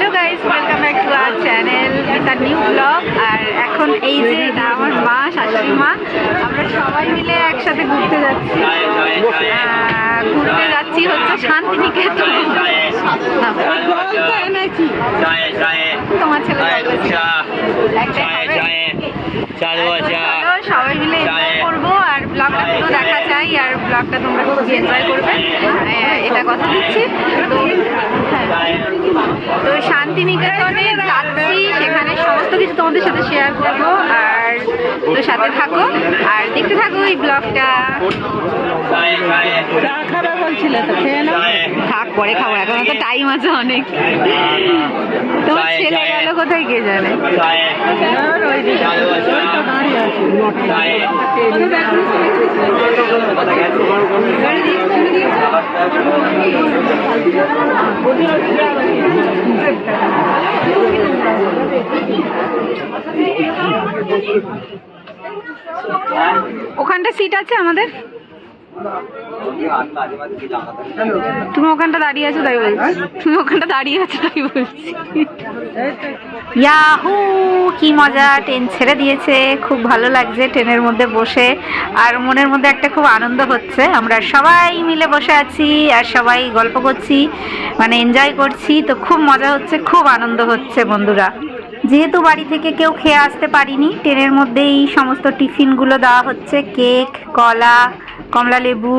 Hello guys welcome back to our channel with a new blog. और এখন এই যে এটা আমার মা শাশুড়ি মা আমরা সবাই মিলে একসাথে ঘুরতে যাচ্ছি হচ্ছে শান্তিনিকেতন। তোমার ছেলে সবাই মিলে এনজয় করবো আর ব্লগটা পুরো দেখা চাই আর ব্লগটা তোমরা খুব এনজয় করবে এটা কথা দিচ্ছি। তো শান্তিনিকেতনে যাচ্ছি, সেখানে সমস্ত কিছু তোমাদের সাথে শেয়ার করবো আর তো সাথে থাকো আর দেখতে থাকো এই ব্লগটা। থাক পরে খাবো, এখন তো টাইম আছে অনেক। তোমার ছেলে গেল কোথায় কে জানে। ওখানটা সিট আছে আমাদের, তুমি ওখানটা দাঁড়িয়ে আছো তাই বলছি, তুমি ওখানটা দাঁড়িয়ে আছো তাই বলছি। ইয়াহু কি মজা, ট্রেন ছেড়ে দিয়েছে, খুব ভালো লাগছে ট্রেনের মধ্যে বসে আর মনের মধ্যে একটা খুব আনন্দ হচ্ছে। আমরা সবাই মিলে বসে আছি আর সবাই গল্প করছি, মানে এনজয় করছি, তো খুব মজা হচ্ছে, খুব আনন্দ হচ্ছে বন্ধুরা। যেহেতু বাড়ি থেকে কেউ খেয়ে আসতে পারিনি, ট্রেনের মধ্যেই সমস্ত টিফিনগুলো দেওয়া হচ্ছে, কেক, কলা, কমলা লেবু,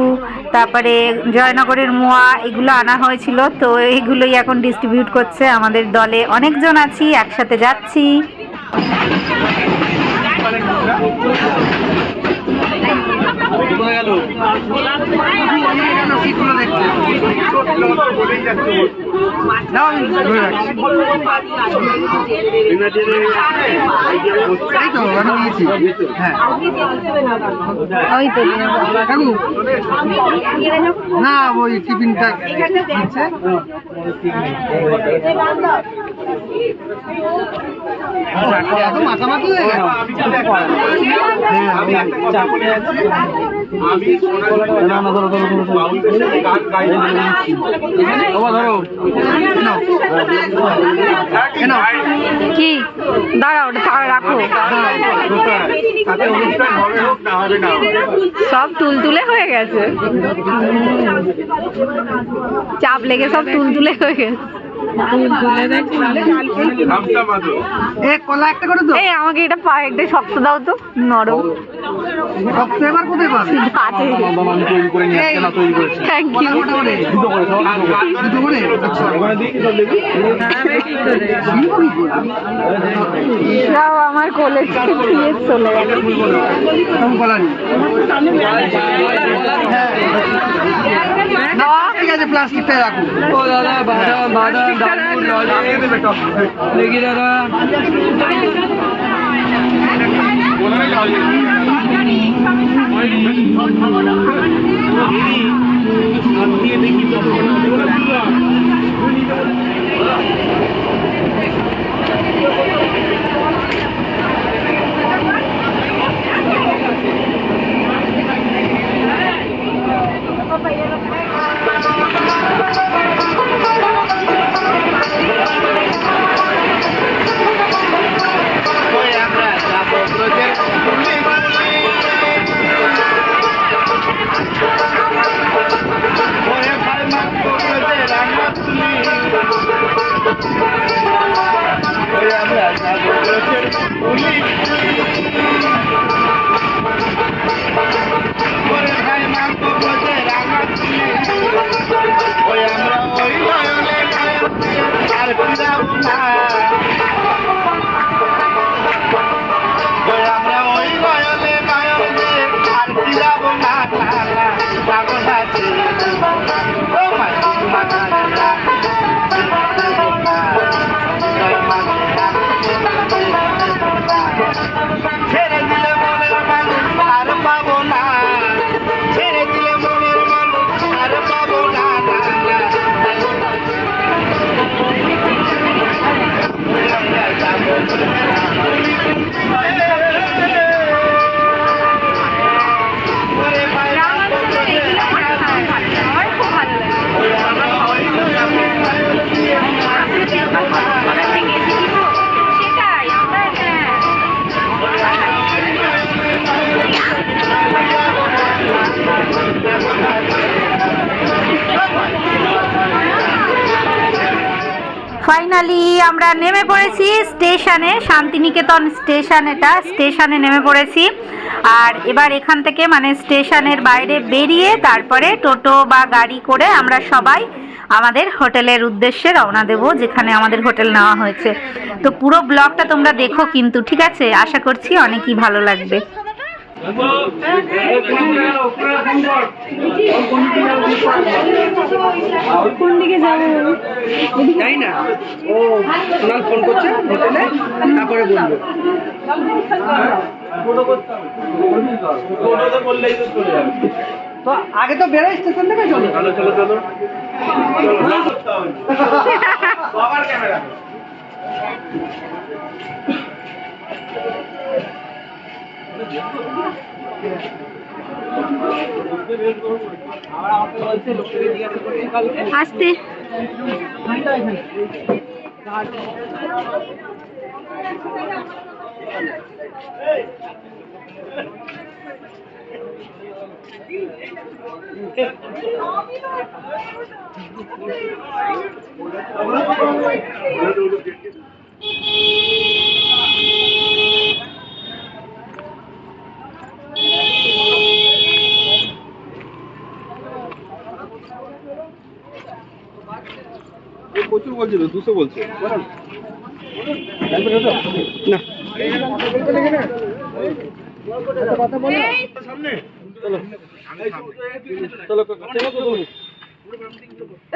তারপরে জয়নগরের মোয়া, এগুলো আনা হয়েছিল, তো এইগুলোই এখন ডিস্ট্রিবিউট করছে। আমাদের দলে অনেকজন আছি, একসাথে যাচ্ছি। না ওই টিফিনটা মাথামাতি হয়ে গেল। কি দাঁড়াও, ওটা রাখো, সব তুলতুলে হয়ে গেছে, চাপ লেগে সব তুলতুলে হয়ে গেছে। আমাকে এটা পায়ে একটা শক্ত দাও তো, নরম আমার কোলে চলে গেছে। ঠিক আছে, প্লাস্টিকটা রাখুন। ও দাদা বাদাম বাদাম দেখি দাদা ফাইনালি আমরা নেমে পড়েছি স্টেশনে, শান্তিনিকেতন স্টেশন, এটা স্টেশনে নেমে পড়েছি। আর এবার এখান থেকে মানে স্টেশনের বাইরে বেরিয়ে তারপরে টোটো বা গাড়ি করে আমরা সবাই আমাদের হোটেলের উদ্দেশ্যে রওনা দেব, যেখানে আমাদের হোটেল নেওয়া হয়েছে। তো পুরো ব্লগটা তোমরা দেখো কিন্তু, ঠিক আছে? আশা করছি অনেকই ভালো লাগবে। কোন দিকে যাবো তাই না, ও সোনাল ফোন করছে হোটেলে, তারপরে বলবো। তো আগে তো বেরোয় স্টেশন থেকে, চলো চলো চলো চলো। আবার ক্যামেরা আসতে প্রচুর বলছিল, 200 বলছে না।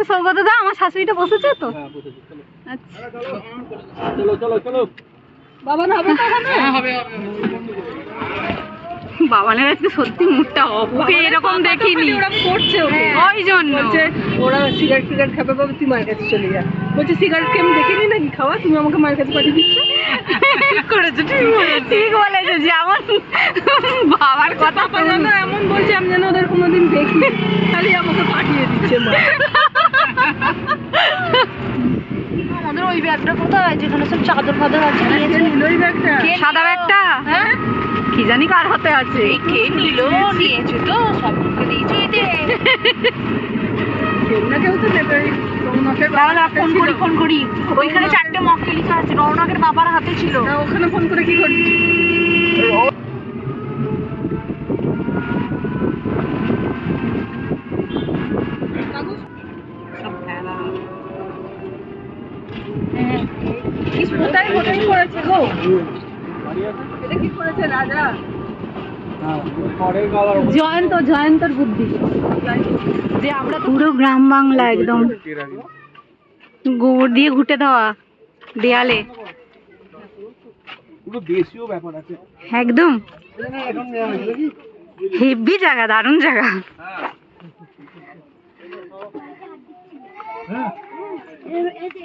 সৌগত দা, আমার শাশুড়িটা বসেছে তো? আচ্ছা চলো চলো চলো। বাবা না হবে তো এখানে? বাবানের আজকে সত্যি মুডটা অফ, ওকে এরকম দেখিনি। ওরা করছে ওই জন্য বলছে ওরা সিগারেট ফিগারেট খাবে, বাবা তুই মায়ের কাছে চলে যা। বলছে সিগারেট কে আমি দেখিনি নাকি খাওয়া, তুমি আমাকে মায়ের কাছে পাঠিয়ে দিচ্ছ। করেছো, ঠিক বলেছো। যেমন বাবার কথা যেন এমন বলছে, আমি যেন ওদের কোনোদিন দেখি, খালি আমাকে পাঠিয়ে দিচ্ছে মা। আমাদের ওই ব্যাগটা কোথায়, যেখানে সব চাদর ফাদর আছে? ওই ব্যাগটা, সাদা ব্যাগটা, হ্যাঁ কি জানি কার হাতে আছে। কে নিল, নিয়েছে তো, সবকে দিয়েছে। কেউ না কেউ তো দেবে। ফোন করি ফোন করি, ওইখানে 4টে মক্কে লেখা আছে, রৌনকের বাবার হাতে ছিল। ওখানে ফোন করে কি করবি? কোথায় হোটেল করেছে গো? এটা কি করেছে রাজা? জয়ন্তর বুদ্ধি। যে আমরা পুরো গ্রাম বাংলা একদম গোবর দিয়ে ঘুটে দেওয়া দেয়ালে, পুরো দেশীয় ব্যাপার আছে একদম হেভি জায়গা, দারুণ জায়গা।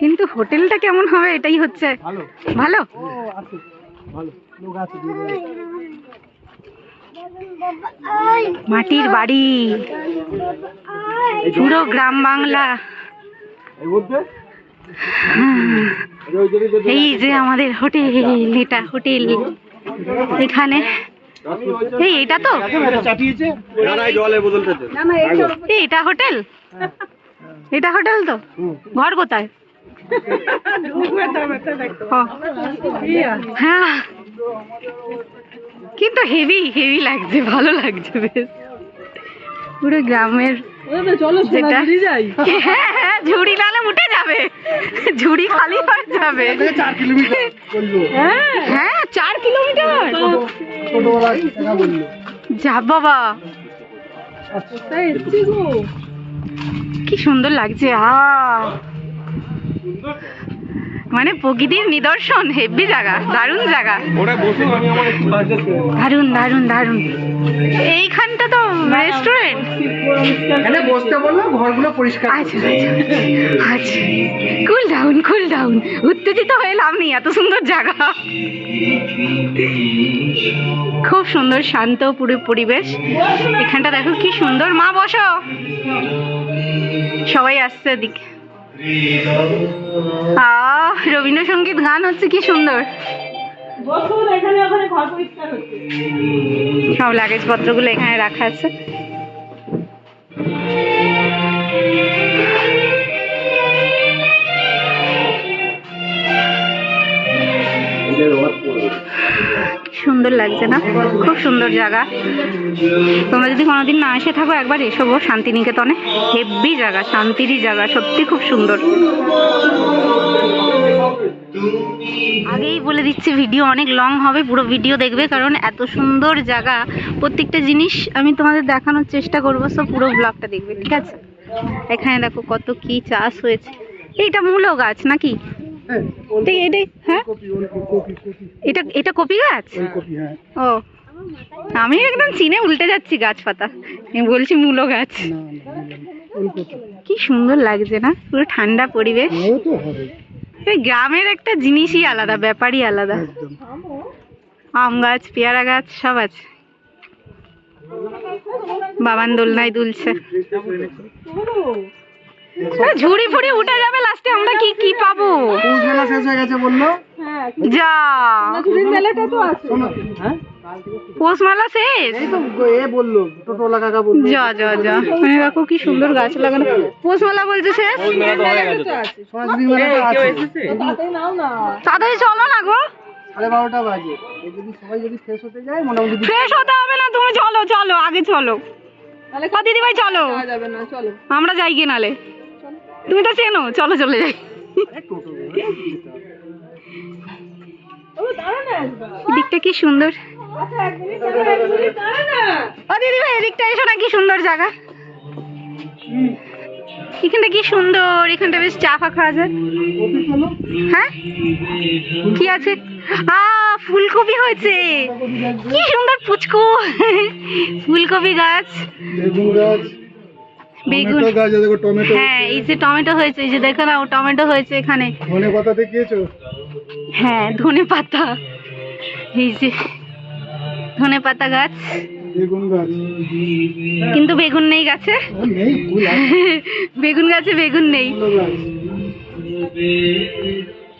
কিন্তু হোটেলটা কেমন হবে এটাই হচ্ছে ভালো। ভালো ভালো লোক আছে, দিয়ে দেবে। মাটির বাড়ি, পুরো গ্রাম বাংলা। এই মধ্যে এই যে আমাদের হোটেল, এটা হোটেল এখানে। এই এটা তো, চাটিয়েছে না না, জলের বোতলটা দে। এই এটা হোটেল, এটা হোটেল তো। ঘর কোথায়? হ্যাঁ, কিন্তু হেভি হেভি লাগছে, ভালো লাগছে বেশ। পুরো গ্রামের যেটা, হ্যাঁ হ্যাঁ, ঝুড়ি নালে উঠে যাবে, ঝুড়ি খালি হয়ে যাবে। 4 কিলোমিটার বললো। হ্যাঁ 4 কিলোমিটার, ছোটবেলায় দেখা বললো। যা বাবা, কি সুন্দর লাগছে। মানে প্রকৃতির নিদর্শন, হেভি জায়গা, দারুণ জায়গা, ওরা বসে, আমি আমার একটু বাজে দারুণ দারুণ দারুণ। এইখানটা তো রেস্টুরেন্ট, এখানে বসতে বললো, ঘরগুলো পরিষ্কার। আচ্ছা আচ্ছা, কুল ডাউন কুল ডাউন, উত্তেজিত হয়ে লাভ নেই, এত সুন্দর জায়গা, খুব সুন্দর শান্ত পুরো পরিবেশ। এখানটা দেখো কি সুন্দর। মা বসো, সবাই আসছে এদিকে। রবীন্দ্রসঙ্গীত গান হচ্ছে, কি সুন্দর। সব লাগেজ পত্রগুলো এখানে রাখা আছে। সুন্দর লাগছে না? খুব সুন্দর জায়গা। তোমরা যদি কোনোদিন না এসে থাকো একবার এসো গো শান্তিনিকেতনে। হেব্বি জায়গা, শান্তিরই জায়গা, সত্যি খুব সুন্দর। আগেই বলে দিচ্ছি ভিডিও অনেক লং হবে, পুরো ভিডিও দেখবে, কারণ এত সুন্দর জায়গা, প্রত্যেকটা জিনিস আমি তোমাদের দেখানোর চেষ্টা করবো। সো পুরো ব্লগটা দেখবে, ঠিক আছে? এখানে দেখো কত কি চাষ হয়েছে। এইটা মূলো গাছ নাকি? এটাই, হ্যাঁ এটা কপি গাছ। ও, আমি একদম চিনে উল্টে যাচ্ছি গাছপাতা, আমি বলছি মূলো গাছ। কি সুন্দর লাগছে না? পুরো ঠান্ডা পরিবেশ। এই গ্রামের একটা জিনিসই আলাদা, ব্যাপারই আলাদা। আম গাছ, পেয়ারা গাছ সব আছে। বাবান দোলনায় দুলছে। ঝুড়ি ফুড়ি উঠে যাবে লাস্টে, আমরা কি কি পাবো? মেলা শেষ হয়ে গেছে বললো। যা মেলাটা তো আছে। হ্যাঁ পৌষ মেলা শেষ। এই তো এ বললো, টোটোলা কাকা বললো। যা যা যা, মানে দেখো কি সুন্দর গাছ লাগানো। পৌষ মেলা বলছে শেষ। সরস্বতী মেলাটা আছে। তাড়াতাড়ি নাও না। তাড়াতাড়ি চলো না গো, 12:30 বাজে। এই যদি সবাই যদি শেষ হতে যায় মোটামুটি ফ্রেশ হতে হবে না, তুমি চলো চলো আগে চলো। ও দিদি ভাই চলো, যাওয়া যাবে না, চলো। আমরা যাই গিয়ে নালে। তুমি তো চেনো, চলো চলে যাই। দিকটা কি সুন্দর। ও দিদি ভাই এদিকটা এসো না, কি সুন্দর জায়গা। এখানটা কি সুন্দর, এখানটা বেশ চা ফা খাওয়া যায়। হ্যাঁ কি আছে? ফুলকপি হয়েছে, কি সুন্দর পুচকু। ফুলকপি গাছ, বেগুন গাছ, বেগুন গাছ, দেখো টমেটো। হ্যাঁ এই যে টমেটো হয়েছে, এই যে দেখো না, টমেটো হয়েছে এখানে। ধনে পাতা দেখিয়েছো? হ্যাঁ ধনে পাতা, এই যে ধনে পাতা গাছ, বেগুন গাছ কিন্তু বেগুন নেই গাছে। নেই, ফুল আছে। বেগুন গাছে বেগুন নেই। মূলো গাছ,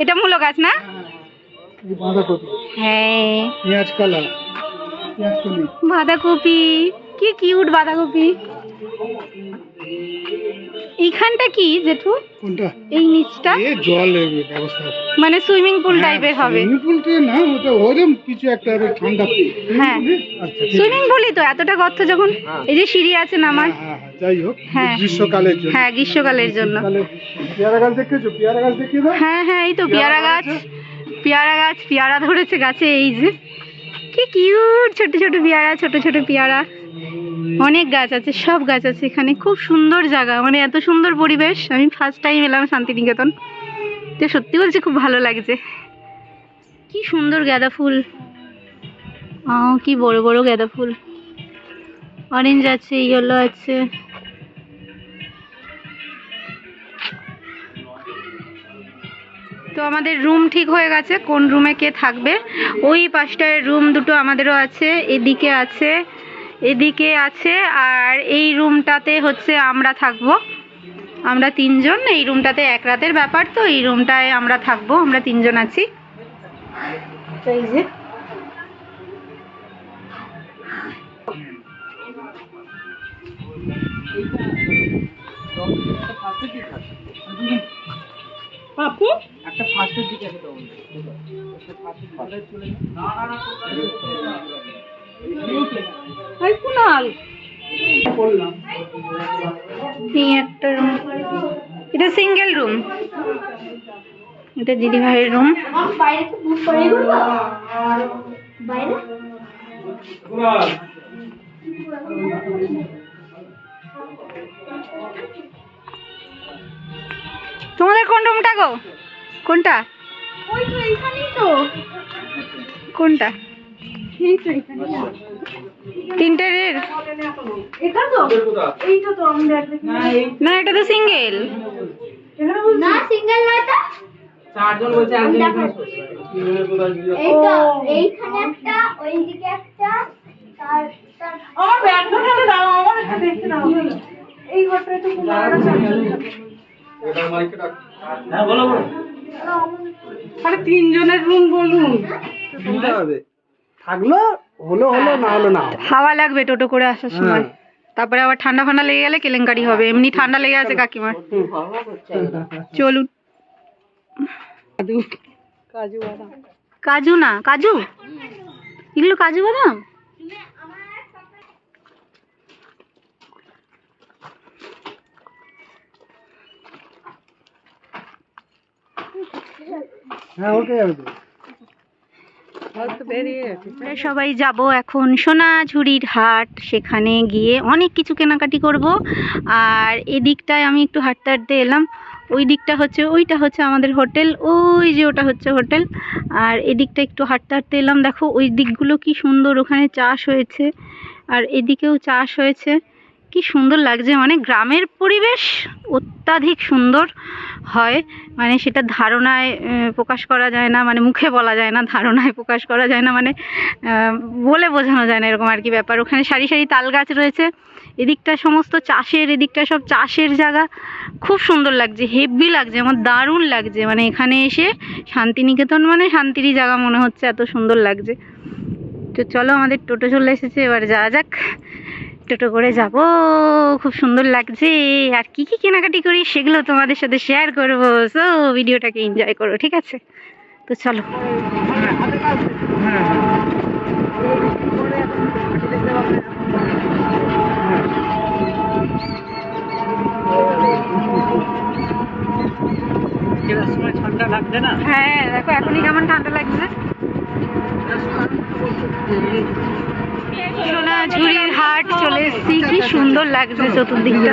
এটা মূলো গাছ না? এই বাঁধাকপি, হ্যাঁ পেঁয়াজ কলা, পেঁয়াজ কলি। বাঁধাকপি, কি কিউট বাঁধাকপি। এইখানটা কি জেঠু? কোনটা? এই নিচটা এ জলের ব্যবস্থা আছে। মানে সুইমিং পুল টাইপের হবে। সুইমিং পুলটা না, ওটা ওরকম কিছু একটা হবে, ঠান্ডা। হ্যাঁ আচ্ছা সুইমিং পুলই তো, এতটা গর্ত যখন। এই যে সিঁড়ি আছে নামার। যাই হোক, হ্যাঁ। গ্রীষ্মকালের জন্য। হ্যাঁ গ্রীষ্মকালের জন্য। তাহলে পেয়ারা গাছ দেখেছো? পেয়ারা গাছ দেখিয়ে দাও। হ্যাঁ হ্যাঁ এই তো পেয়ারা গাছ, পেয়ারা গাছ, পেয়ারা ধরেছে গাছে। এই যে কি কিউট ছোট ছোট পেয়ারা, ছোট ছোট পেয়ারা। অনেক গাছ আছে, সব গাছ আছে এখানে। খুব সুন্দর জায়গা, মানে এত সুন্দর পরিবেশ। আমি ফার্স্ট টাইম এলাম শান্তিনিকেতন, তো সত্যি বলছি খুব ভালো লাগছে। কি সুন্দর গাঁদা ফুল, কি বড় বড় গাঁদা ফুল। অরেঞ্জ আছে, ইয়েলো আছে। তো আমাদের রুম ঠিক হয়ে গেছে, কোন রুমে কে থাকবে। ওই পাশটায় রুম দুটো আমাদেরও আছে, এদিকে আছে, এদিকে আছে, আর এই রুমটাতে হচ্ছে আমরা থাকবো। আমরা 3 জন। এই রুমটাতে এক রাতের ব্যাপার, তো এই রুমটায় আমরা থাকবো, আমরা 3 জন আছি। তো এই যে পাপু একটা ফার্স্টের দিকে আছে তো। এই কুনাল এই একটা রুম, এটা সিঙ্গেল রুম, এটা দিদি ভাইয়ের রুম। তোমাদের কোন রুমটা গো? কোনটা? ওই তো এইখানেই তো, কোনটা? এই তো এখানে। 3টের? এটা তো, এইটা তো আমরা না এটা তো সিঙ্গেল। না সিঙ্গেল নয় তো, চারজন বলছে, একজন এখানে এই তো এইখানে একটা, ওইদিকে একটা, তার আমার ব্যাগটা তাহলে দাও, আমার একটা দেখতে দাও। এই ঘরটা তো কুনালরা চারজন থাকে। হ্যাঁ বলো বলো। আরে 3 জনের রুম বলুন। সুবিধা হবে, থাকলো হলো হলো, না হলো না। হাওয়া লাগবে টোটো করে আসার সময়, তারপরে আবার ঠান্ডা ফান্ডা লেগে গেলে কেলেঙ্কারি হবে। এমনি ঠান্ডা লেগে আছে কাকিমার। চলুন। কাজু বাদাম, কাজু না, কাজু এগুলো কাজু বাদাম? হ্যাঁ ওকে যাবে তো। আমরা সবাই যাব এখন সোনাঝুরির হাট, সেখানে গিয়ে অনেক কিছু কেনাকাটি করব। আর এদিকটায় আমি একটু হাঁটতে হাঁটতে এলাম, ওই দিকটা হচ্ছে, ওইটা হচ্ছে আমাদের হোটেল, ওই যে ওটা হচ্ছে হোটেল। আর এদিকটা একটু হাঁটতে হাঁটতে এলাম, দেখো ওই দিকগুলো কি সুন্দর, ওখানে চাষ হয়েছে আর এদিকেও চাষ হয়েছে, কি সুন্দর লাগছে। মানে গ্রামের পরিবেশ অত্যাধিক সুন্দর হয়, মানে সেটা ধারণায় প্রকাশ করা যায় না, মানে মুখে বলা যায় না, ধারণায় প্রকাশ করা যায় না, মানে বলে বোঝানো যায় না, এরকম আর কি ব্যাপার। ওখানে সারি সারি তাল গাছ রয়েছে, এদিকটা সমস্ত চাষের, এদিকটা সব চাষের জায়গা, খুব সুন্দর লাগছে, হেভি লাগছে, আমার দারুণ লাগছে। মানে এখানে এসে শান্তিনিকেতন মানে শান্তিরই জায়গা মনে হচ্ছে, এত সুন্দর লাগছে। তো চলো, আমাদের টোটো চলে এসেছে, এবার যাওয়া যাক, টোটো করে যাব। খুব সুন্দর লাগছে। আর কি কি কেনাকাটি করি সেগুলো তোমাদের সাথে শেয়ার করবো, সো ভিডিওটাকে এনজয় করো, ঠিক আছে? তো চলো। ঠান্ডা লাগছে না? হ্যাঁ দেখো এখনই কেমন ঠান্ডা লাগছে। সোনাঝুরির হাট চলে এসেছি, কি সুন্দর লাগছে চতুর্দিকটা।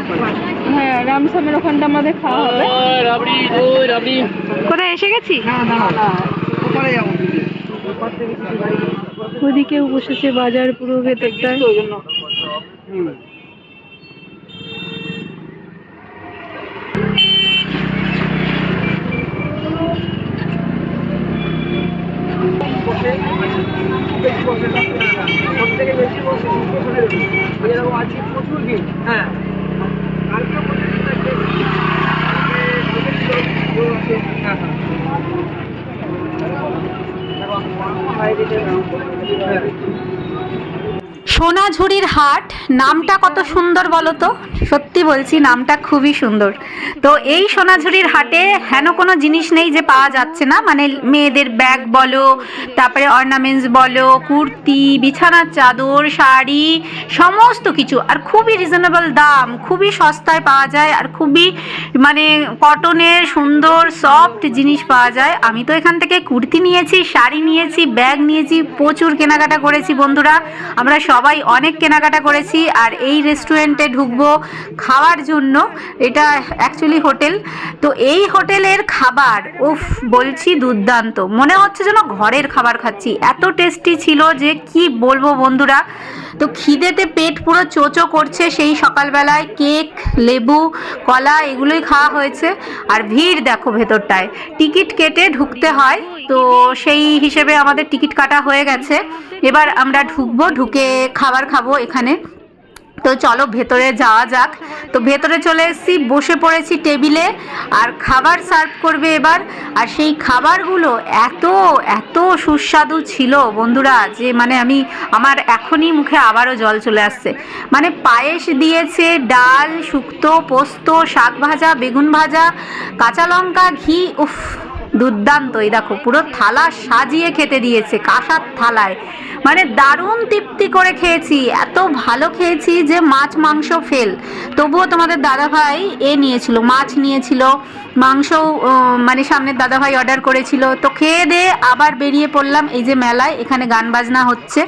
হ্যাঁ, রামসামের ওখানটা আমাদের খাওয়া হবে। কোথায় এসে গেছি? ওখানে যাবো। ওদিকেও বসেছে বাজার পুরো ভেতরটায়। সব থেকে বেশি বসে এরকম আছে প্রচুর ভিড়। হ্যাঁ, কালকে সোনাঝুরির হাট নামটা কত সুন্দর বলো তো, সত্যি বলছি নামটা খুবই সুন্দর। তো এই সোনাঝুরির হাটে হেন কোনো জিনিস নেই যে পাওয়া যাচ্ছে না, মানে মেয়েদের ব্যাগ বলো, তারপরে অর্নামেন্টস বলো, কুর্তি, বিছানার চাদর, শাড়ি, সমস্ত কিছু, আর খুবই রিজনেবল দাম, খুবই সস্তায় পাওয়া যায়, আর খুবই মানে কটনের সুন্দর সফট জিনিস পাওয়া যায়। আমি তো এখান থেকে কুর্তি নিয়েছি, শাড়ি নিয়েছি, ব্যাগ নিয়েছি, প্রচুর কেনাকাটা করেছি বন্ধুরা, আমরা সবাই অনেক কেনাকাটা করেছি। আর এই রেস্টুরেন্টে ঢুকবো খাওয়ার জন্য, এটা অ্যাকচুয়ালি হোটেল। তো এই হোটেলের খাবার উফ বলছি দুর্দান্ত, মনে হচ্ছে যেন ঘরের খাবার খাচ্ছি, এত টেস্টি ছিল যে কি বলবো বন্ধুরা। তো খিদেতে পেট পুরো চোচো করছে, সেই সকালবেলায় কেক, লেবু, কলা এগুলোই খাওয়া হয়েছে। আর ভিড় দেখো ভেতরটায়, টিকিট কেটে ঢুকতে হয়, তো সেই হিসেবে আমাদের টিকিট কাটা হয়ে গেছে। এবার আমরা ঢুকবো, ঢুকে খাবার খাবো এখানে। তো চলো ভেতরে যাওয়া যাক। তো ভেতরে চলে এসেছি, বসে পড়েছি টেবিলে, আর খাবার সার্ভ করবে এবার। আর সেই খাবারগুলো এত এত সুস্বাদু ছিল বন্ধুরা, যে মানে আমার এখনই মুখে আবারও জল চলে আসছে। মানে পায়েস দিয়েছে, ডাল, শুক্তো, পোস্ত, শাক ভাজা, বেগুন ভাজা, কাঁচা লঙ্কা, ঘি, উফ দুর্দান্ত। এই দেখো পুরো থালা সাজিয়ে খেতে দিয়েছে, কাঁসার থালায়, মানে দারুণ তৃপ্তি করে খেয়েছি, এত ভালো খেয়েছি যে মাছ মাংস ফেল। তবুও তোমাদের দাদাভাই নিয়েছিল, মাছ নিয়েছিল, মাংসও মানে সামনের দাদাভাই অর্ডার করেছিল। তো খেয়ে দিয়ে আবার বেরিয়ে পড়লাম এই যে মেলায়, এখানে গান বাজনা হচ্ছে।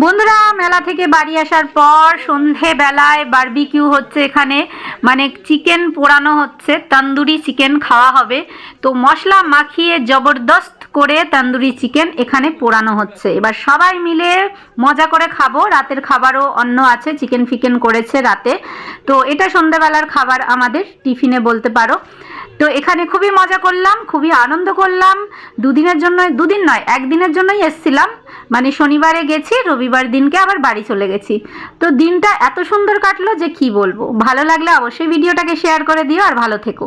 বন্ধুরা মেলা থেকে বাড়ি আসার পর সন্ধেবেলায় বারবিকিউ হচ্ছে এখানে, মানে চিকেন পোড়ানো হচ্ছে, তন্দুরি চিকেন খাওয়া হবে। তো মশলা মাখিয়ে জবরদস্ত করে তন্দুরি চিকেন এখানে পোড়ানো হচ্ছে। এবার সবাই মিলে মজা করে খাবো। রাতের খাবারও অন্য আছে, চিকেন ফিকেন করেছে রাতে। তো এটা সন্ধ্যাবেলার খাবার আমাদের, টিফিনে বলতে পারো। তো এখানে খুবই মজা করলাম, খুবই আনন্দ করলাম। দুদিনের জন্য, দুদিন নয় একদিনের জন্যই এসছিলাম, মানে শনিবারে গেছি, রবিবার দিনকে আবার বাড়ি চলে গেছি। তো দিনটা এত সুন্দর কাটলো যে কি বলবো। ভালো লাগলে অবশ্যই ভিডিওটাকে শেয়ার করে দিও আর ভালো থেকো।